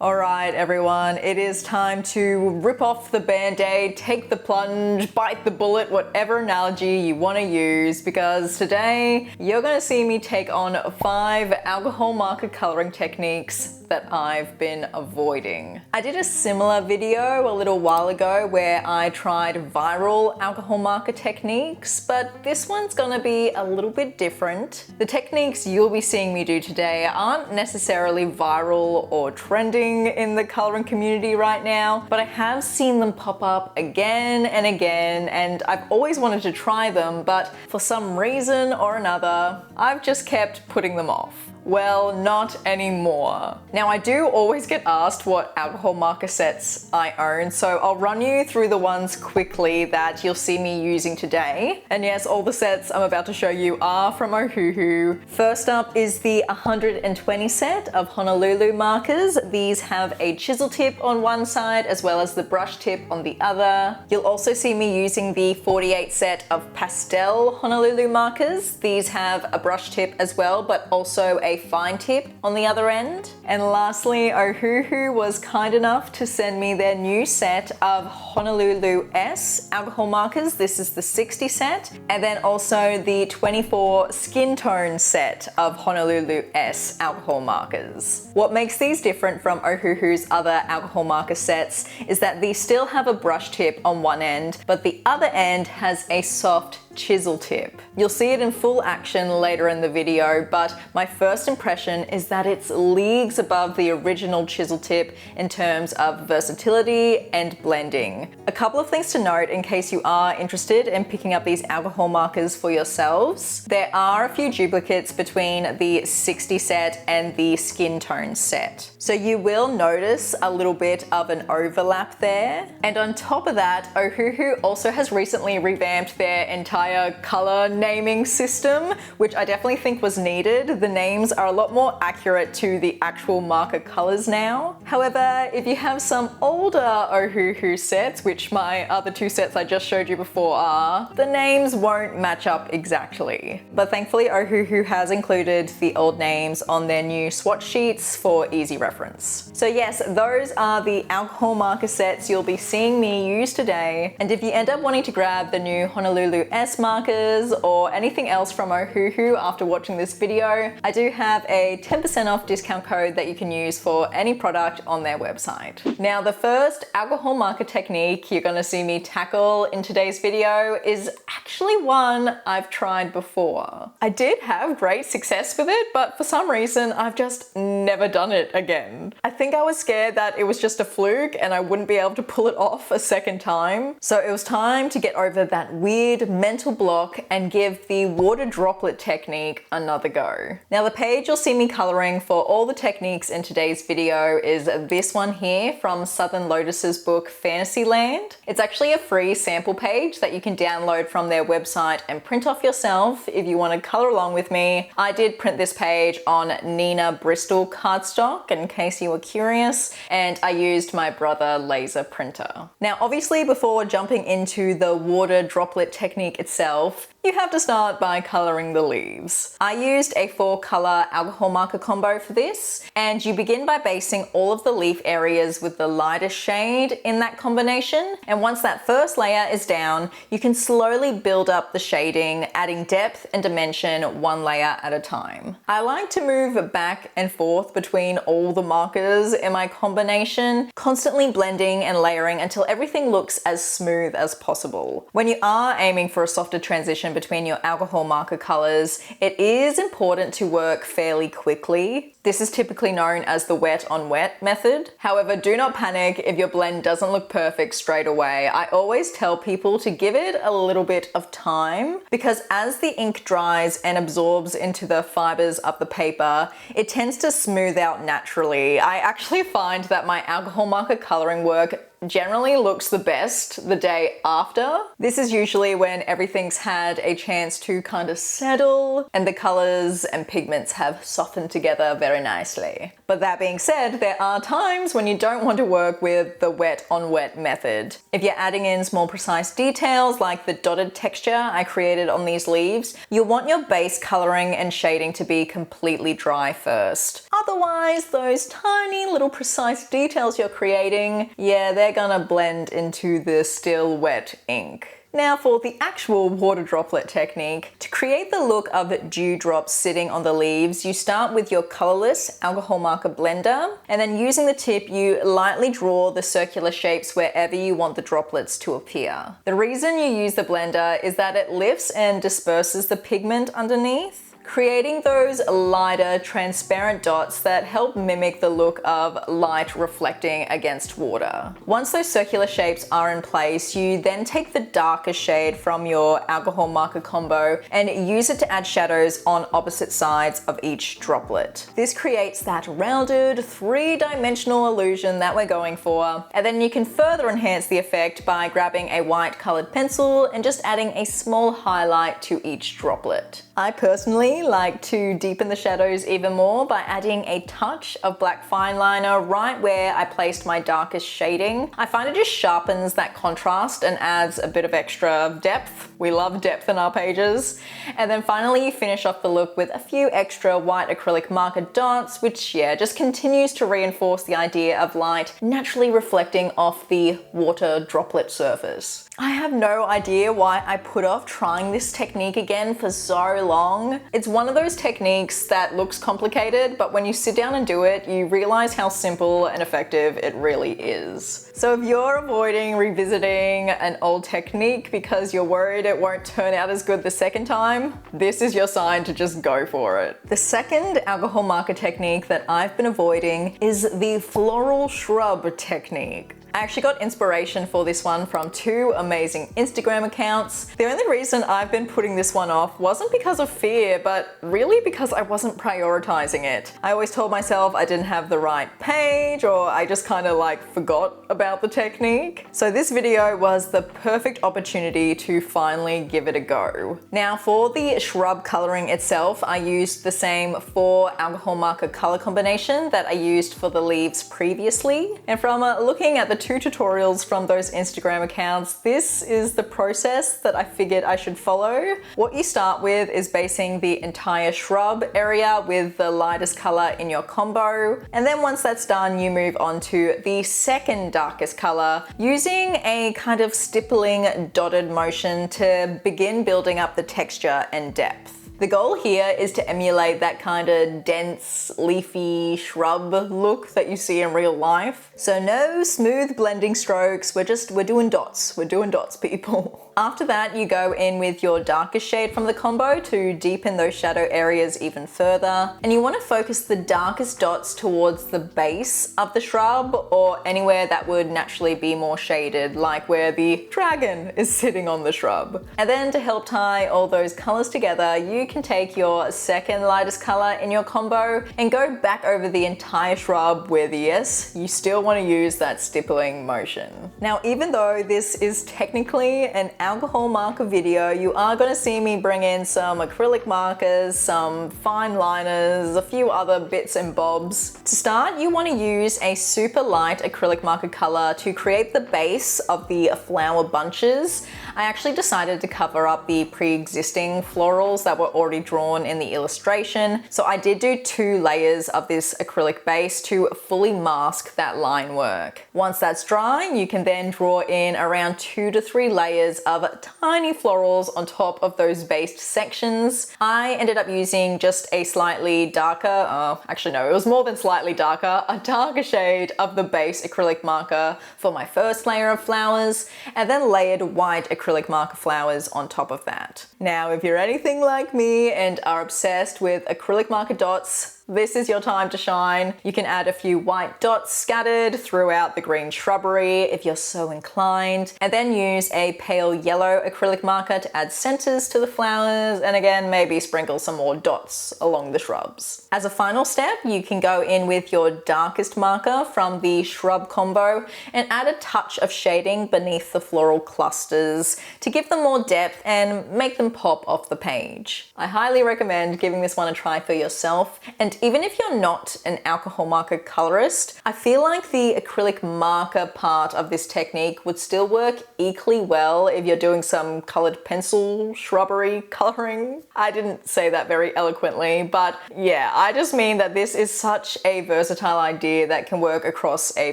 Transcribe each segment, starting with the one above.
Alright everyone, it is time to rip off the band-aid, take the plunge, bite the bullet, whatever analogy you want to use, because today you're going to see me take on 5 alcohol marker coloring techniques that I've been avoiding. I did a similar video a little while ago where I tried viral alcohol marker techniques, but this one's gonna be a little bit different. The techniques you'll be seeing me do today aren't necessarily viral or trending in the coloring community right now, but I have seen them pop up again and again, and I've always wanted to try them, but for some reason or another, I've just kept putting them off. Well, not anymore. Now, I do always get asked what alcohol marker sets I own, so I'll run you through the ones quickly that you'll see me using today. And yes, all the sets I'm about to show you are from OHUHU. First up is the 120 set of Honolulu markers. These have a chisel tip on one side as well as the brush tip on the other. You'll also see me using the 48 set of pastel Honolulu markers. These have a brush tip as well, but also a fine tip on the other end. And lastly, OHUHU was kind enough to send me their new set of Honolulu S alcohol markers. This is the 60 set, and then also the 24 skin tone set of Honolulu S alcohol markers. What makes these different from OHUHU's other alcohol marker sets is that these still have a brush tip on one end, but the other end has a soft chisel tip. You'll see it in full action later in the video, but my first impression is that it's leagues above the original chisel tip in terms of versatility and blending. A couple of things to note in case you are interested in picking up these alcohol markers for yourselves. There are a few duplicates between the 60 set and the skin tone set. So you will notice a little bit of an overlap there. And on top of that, OHUHU also has recently revamped their entire color naming system, which I definitely think was needed. The names are a lot more accurate to the actual marker colors now. However, if you have some older OHUHU sets, which my other 2 sets I just showed you before are, the names won't match up exactly. But thankfully OHUHU has included the old names on their new swatch sheets for easy reference. So yes, those are the alcohol marker sets you'll be seeing me use today. And if you end up wanting to grab the new Honolulu S markers or anything else from OHUHU after watching this video, I do have a 10% off discount code that you can use for any product on their website. Now, the first alcohol marker technique you're going to see me tackle in today's video is actually one I've tried before. I did have great success with it, but for some reason I've just never done it again. I think I was scared that it was just a fluke and I wouldn't be able to pull it off a second time. So it was time to get over that weird mental block and give the water droplet technique another go. Now, the page you'll see me coloring for all the techniques in today's video is this one here from Southern Lotus's book Fantasyland. It's actually a free sample page that you can download from their website and print off yourself if you want to color along with me. I did print this page on Nina Bristol cardstock in case you were curious, and I used my brother laser printer. Now, obviously, before jumping into the water droplet technique itself, you have to start by coloring the leaves. I used a 4-color alcohol marker combo for this, and you begin by basing all of the leaf areas with the lightest shade in that combination. And once that first layer is down, you can slowly build up the shading, adding depth and dimension one layer at a time. I like to move back and forth between all the markers in my combination, constantly blending and layering until everything looks as smooth as possible. When you are aiming for a softer transition between your alcohol marker colors, it is important to work fairly quickly. This is typically known as the wet on wet method. However, do not panic if your blend doesn't look perfect straight away. I always tell people to give it a little bit of time, because as the ink dries and absorbs into the fibers of the paper, it tends to smooth out naturally. I actually find that my alcohol marker coloring work generally looks the best the day after. This is usually when everything's had a chance to kind of settle and the colors and pigments have softened together very nicely. But that being said, there are times when you don't want to work with the wet on wet method. If you're adding in more precise details like the dotted texture I created on these leaves, you'll want your base coloring and shading to be completely dry first. Otherwise, those tiny little precise details you're creating, yeah, they're gonna blend into the still wet ink. Now for the actual water droplet technique, to create the look of dewdrops sitting on the leaves, you start with your colorless alcohol marker blender, and then using the tip, you lightly draw the circular shapes wherever you want the droplets to appear. The reason you use the blender is that it lifts and disperses the pigment underneath, creating those lighter, transparent dots that help mimic the look of light reflecting against water. Once those circular shapes are in place, you then take the darker shade from your alcohol marker combo and use it to add shadows on opposite sides of each droplet. This creates that rounded, three-dimensional illusion that we're going for, and then you can further enhance the effect by grabbing a white colored pencil and just adding a small highlight to each droplet. I personally like to deepen the shadows even more by adding a touch of black fine liner right where I placed my darkest shading. I find it just sharpens that contrast and adds a bit of extra depth. We love depth in our pages. And then finally you finish off the look with a few extra white acrylic marker dots, which just continues to reinforce the idea of light naturally reflecting off the water droplet surface. I have no idea why I put off trying this technique again for so long. It's one of those techniques that looks complicated, but when you sit down and do it, you realize how simple and effective it really is. So if you're avoiding revisiting an old technique because you're worried it won't turn out as good the second time, this is your sign to just go for it. The second alcohol marker technique that I've been avoiding is the floral shrub technique. I actually got inspiration for this one from two amazing Instagram accounts. The only reason I've been putting this one off wasn't because of fear, but really because I wasn't prioritizing it. I always told myself I didn't have the right page, or I just kind of forgot about the technique. So this video was the perfect opportunity to finally give it a go. Now for the shrub coloring itself, I used the same 4 alcohol marker color combination that I used for the leaves previously. And from looking at the 2 tutorials from those Instagram accounts, this is the process that I figured I should follow. What you start with is basing the entire shrub area with the lightest color in your combo. And then once that's done, you move on to the second darkest color using a kind of stippling dotted motion to begin building up the texture and depth. The goal here is to emulate that kind of dense, leafy shrub look that you see in real life. So no smooth blending strokes, we're doing dots. We're doing dots, people. After that, you go in with your darkest shade from the combo to deepen those shadow areas even further. And you want to focus the darkest dots towards the base of the shrub or anywhere that would naturally be more shaded, like where the dragon is sitting on the shrub. And then to help tie all those colors together, you can take your second lightest color in your combo and go back over the entire shrub with, yes, you still want to use that stippling motion. Now, even though this is technically an alcohol marker video, you are going to see me bring in some acrylic markers, some fine liners, a few other bits and bobs. To start, you want to use a super light acrylic marker color to create the base of the flower bunches. I actually decided to cover up the pre-existing florals that were already drawn in the illustration, so I did do 2 layers of this acrylic base to fully mask that line work. Once that's dry, you can then draw in around 2 to 3 layers of tiny florals on top of those based sections. I ended up using just a slightly darker, actually no, it was more than slightly darker, a darker shade of the base acrylic marker for my first layer of flowers, and then layered white acrylic marker flowers on top of that. Now, if you're anything like me and are obsessed with acrylic marker dots, This is your time to shine. You can add a few white dots scattered throughout the green shrubbery if you're so inclined, and then use a pale yellow acrylic marker to add centers to the flowers, and again, maybe sprinkle some more dots along the shrubs. As a final step, you can go in with your darkest marker from the shrub combo and add a touch of shading beneath the floral clusters to give them more depth and make them pop off the page. I highly recommend giving this one a try for yourself, and even if you're not an alcohol marker colorist, I feel like the acrylic marker part of this technique would still work equally well if you're doing some colored pencil shrubbery coloring. I didn't say that very eloquently, but yeah, I just mean that this is such a versatile idea that can work across a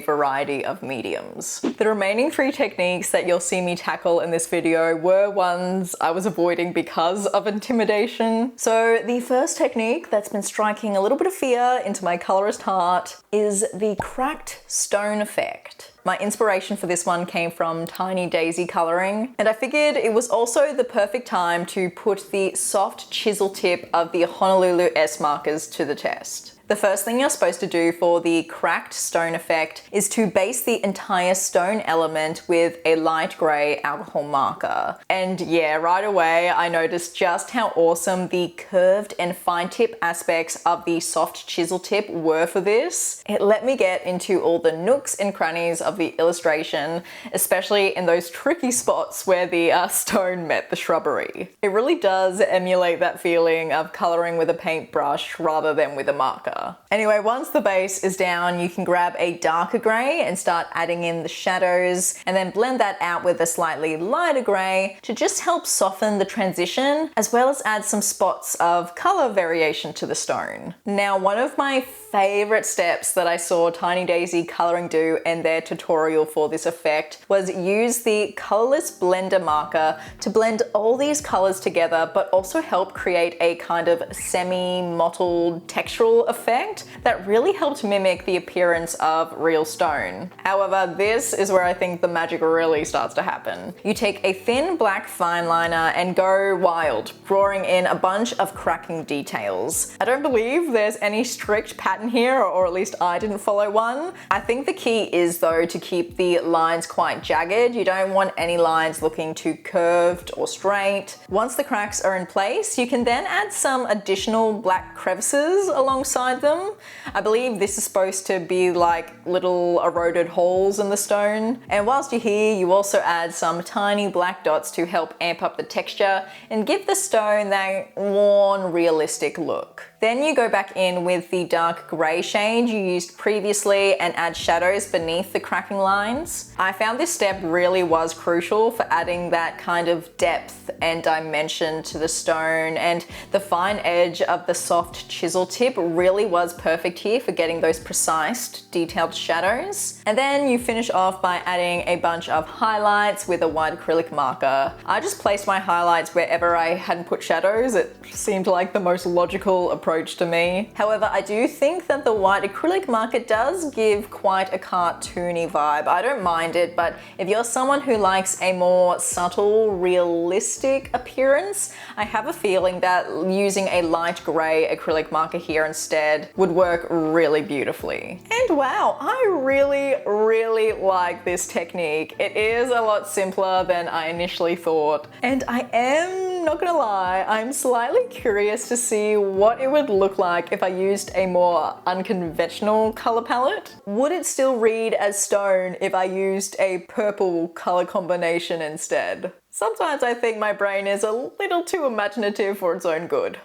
variety of mediums. The remaining 3 techniques that you'll see me tackle in this video were ones I was avoiding because of intimidation. So the first technique that's been striking a little bit of fear into my colorist heart is the cracked stone effect. My inspiration for this one came from Tiny Daisy coloring, and I figured it was also the perfect time to put the soft chisel tip of the Honolulu S markers to the test. The first thing you're supposed to do for the cracked stone effect is to base the entire stone element with a light grey alcohol marker. And yeah, right away I noticed just how awesome the curved and fine tip aspects of the soft chisel tip were for this. It let me get into all the nooks and crannies of the illustration, especially in those tricky spots where the stone met the shrubbery. It really does emulate that feeling of colouring with a paintbrush rather than with a marker. Anyway, once the base is down, you can grab a darker grey and start adding in the shadows, and then blend that out with a slightly lighter grey to just help soften the transition, as well as add some spots of colour variation to the stone. Now, one of my favourite steps that I saw Tiny Daisy colouring do in their tutorial for this effect was use the colourless blender marker to blend all these colours together, but also help create a kind of semi-mottled textural effect that really helped mimic the appearance of real stone. However, this is where I think the magic really starts to happen. You take a thin black fine liner and go wild, drawing in a bunch of cracking details. I don't believe there's any strict pattern here, or at least I didn't follow one. I think the key is though to keep the lines quite jagged. You don't want any lines looking too curved or straight. Once the cracks are in place, you can then add some additional black crevices alongside them. I believe this is supposed to be like little eroded holes in the stone. And whilst you're here, you also add some tiny black dots to help amp up the texture and give the stone that worn, realistic look. Then you go back in with the dark grey shade you used previously and add shadows beneath the cracking lines. I found this step really was crucial for adding that kind of depth and dimension to the stone, and the fine edge of the soft chisel tip really was perfect here for getting those precise, detailed shadows. And then you finish off by adding a bunch of highlights with a white acrylic marker. I just placed my highlights wherever I hadn't put shadows. It seemed like the most logical approach to me. However, I do think that the white acrylic marker does give quite a cartoony vibe. I don't mind it, but if you're someone who likes a more subtle, realistic appearance, I have a feeling that using a light grey acrylic marker here instead would work really beautifully. And wow, I really like this technique. It is a lot simpler than I initially thought, and I am not gonna lie, I'm slightly curious to see what it would look like if I used a more unconventional color palette. Would it still read as stone if I used a purple color combination instead? Sometimes I think my brain is a little too imaginative for its own good.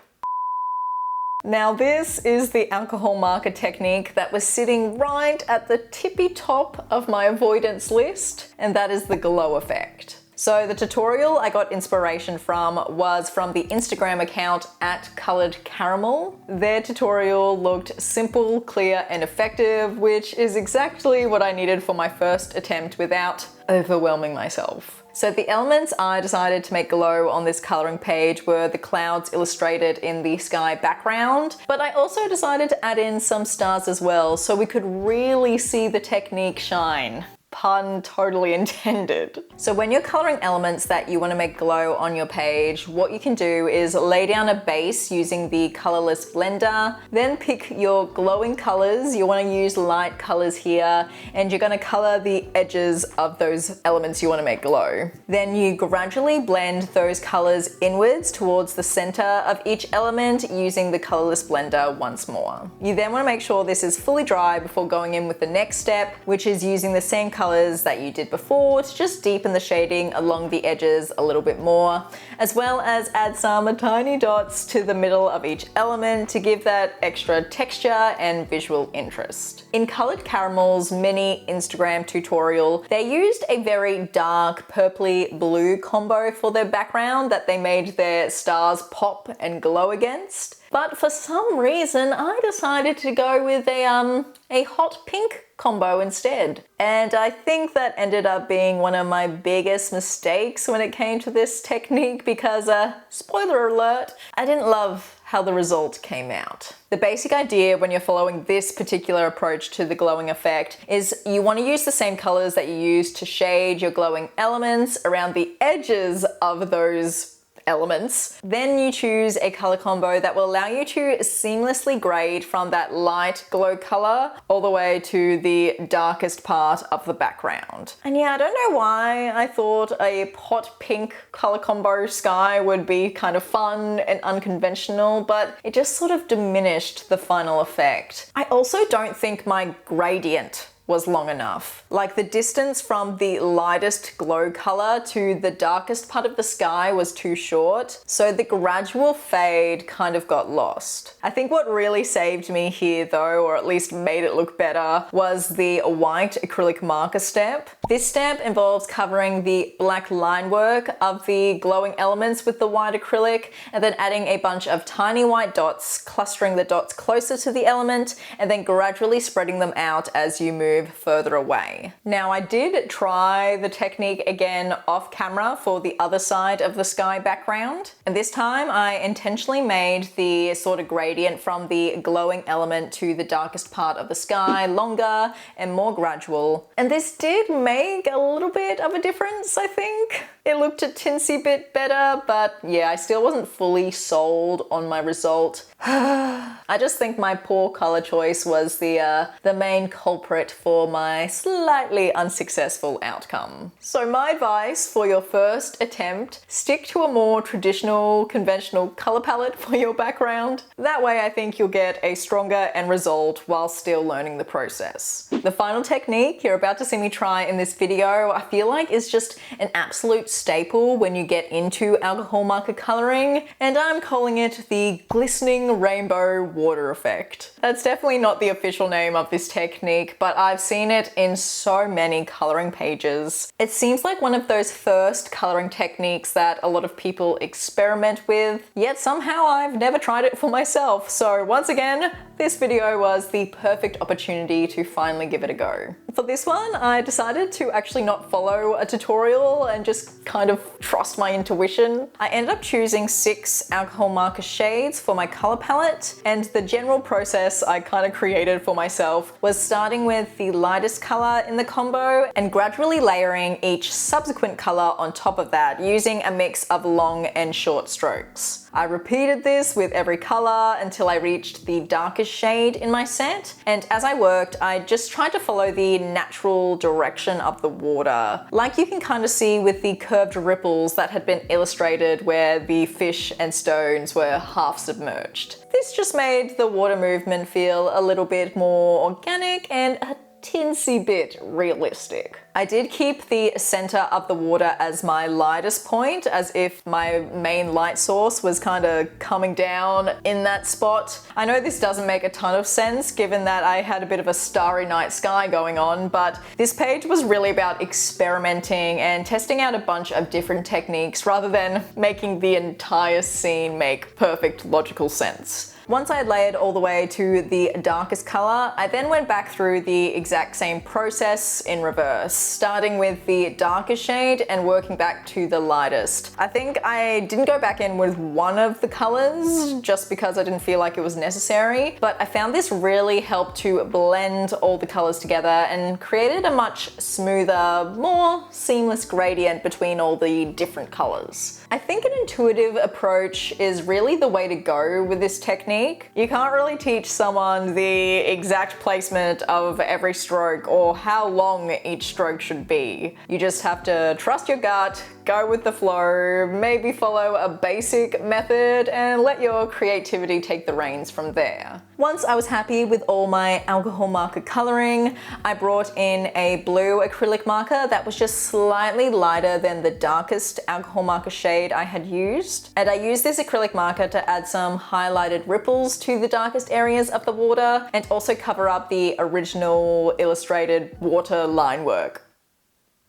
Now this is the alcohol marker technique that was sitting right at the tippy top of my avoidance list, and that is the glow effect. So the tutorial I got inspiration from was from the Instagram account @coloredcaramel. Their tutorial looked simple, clear, and effective, which is exactly what I needed for my first attempt without overwhelming myself. So the elements I decided to make glow on this coloring page were the clouds illustrated in the sky background, but I also decided to add in some stars as well so we could really see the technique shine. Pun totally intended. So when you're coloring elements that you want to make glow on your page, what you can do is lay down a base using the colorless blender, then pick your glowing colors. You want to use light colors here, and you're going to color the edges of those elements you want to make glow. Then you gradually blend those colors inwards towards the center of each element using the colorless blender once more. You then want to make sure this is fully dry before going in with the next step, which is using the same colors that you did before to just deepen the shading along the edges a little bit more, as well as add some tiny dots to the middle of each element to give that extra texture and visual interest. In Colored Caramel's mini Instagram tutorial, they used a very dark purpley blue combo for their background that they made their stars pop and glow against. But for some reason, I decided to go with a hot pink combo instead. And I think that ended up being one of my biggest mistakes when it came to this technique because, spoiler alert, I didn't love how the result came out. The basic idea when you're following this particular approach to the glowing effect is you want to use the same colors that you use to shade your glowing elements around the edges of those elements. Then you choose a color combo that will allow you to seamlessly grade from that light glow color all the way to the darkest part of the background. And yeah, I don't know why I thought a hot pink color combo sky would be kind of fun and unconventional, but it just sort of diminished the final effect. I also don't think my gradient was long enough. Like the distance from the lightest glow color to the darkest part of the sky was too short, so the gradual fade kind of got lost. I think what really saved me here though, or at least made it look better, was the white acrylic marker step. This step involves covering the black line work of the glowing elements with the white acrylic and then adding a bunch of tiny white dots, clustering the dots closer to the element and then gradually spreading them out as you move further away. Now I did try the technique again off camera for the other side of the sky background, and this time I intentionally made the sort of gradient from the glowing element to the darkest part of the sky longer and more gradual, and this did make a little bit of a difference, I think. It looked a tinsy bit better, but yeah, I still wasn't fully sold on my result. I just think my poor color choice was the main culprit for my slightly unsuccessful outcome. So my advice for your first attempt, stick to a more traditional, conventional color palette for your background. That way I think you'll get a stronger end result while still learning the process. The final technique you're about to see me try in this video, I feel like is just an absolute staple when you get into alcohol marker coloring, and I'm calling it the glistening rainbow water effect. That's definitely not the official name of this technique, but I've seen it in so many coloring pages. It seems like one of those first coloring techniques that a lot of people experiment with, yet somehow I've never tried it for myself. So once again, this video was the perfect opportunity to finally give it a go. For this one, I decided to actually not follow a tutorial and just kind of trust my intuition. I ended up choosing 6 alcohol marker shades for my color palette, and the general process I kind of created for myself was starting with the lightest color in the combo and gradually layering each subsequent color on top of that using a mix of long and short strokes. I repeated this with every color until I reached the darkest shade in my set, and as I worked, I just tried to follow the natural direction of the water, like you can kind of see with the curved ripples that had been illustrated where the fish and stones were half submerged. This just made the water movement feel a little bit more organic and a tinsy bit realistic. I did keep the center of the water as my lightest point, as if my main light source was kind of coming down in that spot. I know this doesn't make a ton of sense given that I had a bit of a starry night sky going on, but this page was really about experimenting and testing out a bunch of different techniques rather than making the entire scene make perfect logical sense. Once I had layered all the way to the darkest color, I then went back through the exact same process in reverse, starting with the darkest shade and working back to the lightest. I think I didn't go back in with one of the colors just because I didn't feel like it was necessary, but I found this really helped to blend all the colors together and created a much smoother, more seamless gradient between all the different colors. I think an intuitive approach is really the way to go with this technique. You can't really teach someone the exact placement of every stroke or how long each stroke should be. You just have to trust your gut, go with the flow, maybe follow a basic method and let your creativity take the reins from there. Once I was happy with all my alcohol marker coloring, I brought in a blue acrylic marker that was just slightly lighter than the darkest alcohol marker shade I had used. And I used this acrylic marker to add some highlighted ripples to the darkest areas of the water and also cover up the original illustrated water line work.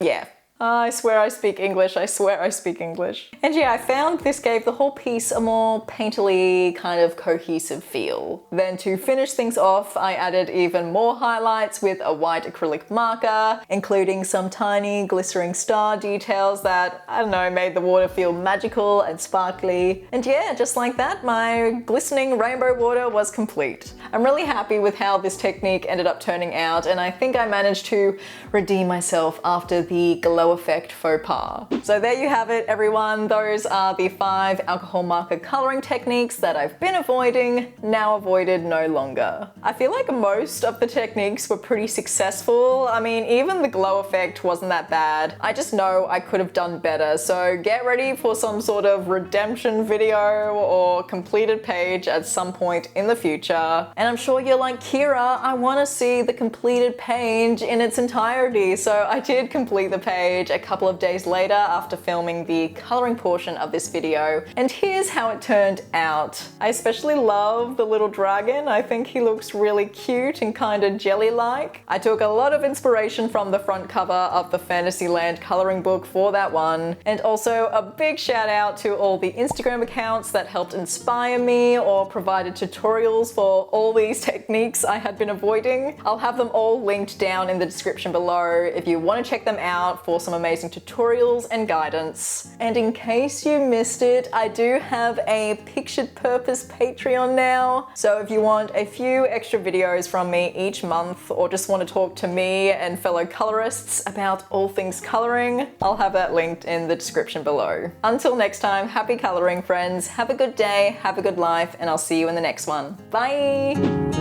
Yeah. I swear I speak English, I swear I speak English. And yeah, I found this gave the whole piece a more painterly, kind of cohesive feel. Then to finish things off, I added even more highlights with a white acrylic marker, including some tiny glistening star details that, I don't know, made the water feel magical and sparkly. And yeah, just like that, my glistening rainbow water was complete. I'm really happy with how this technique ended up turning out, and I think I managed to redeem myself after the glow effect faux pas. So there you have it, everyone. Those are the 5 alcohol marker coloring techniques that I've been avoiding, now avoided no longer. I feel like most of the techniques were pretty successful. I mean, even the glow effect wasn't that bad. I just know I could have done better, so get ready for some sort of redemption video or completed page at some point in the future. And I'm sure you're like, Kira, I want to see the completed page in its entirety. So I did complete the page a couple of days later after filming the coloring portion of this video, and here's how it turned out. I especially love the little dragon. I think he looks really cute and kind of jelly-like. I took a lot of inspiration from the front cover of the Fantasyland coloring book for that one, and also a big shout out to all the Instagram accounts that helped inspire me or provided tutorials for all these techniques I had been avoiding. I'll have them all linked down in the description below if you want to check them out for some amazing tutorials and guidance. And in case you missed it, I do have a Pictured Purpose Patreon now. So if you want a few extra videos from me each month or just want to talk to me and fellow colorists about all things coloring, I'll have that linked in the description below. Until next time, happy coloring friends, have a good day, have a good life, and I'll see you in the next one. Bye!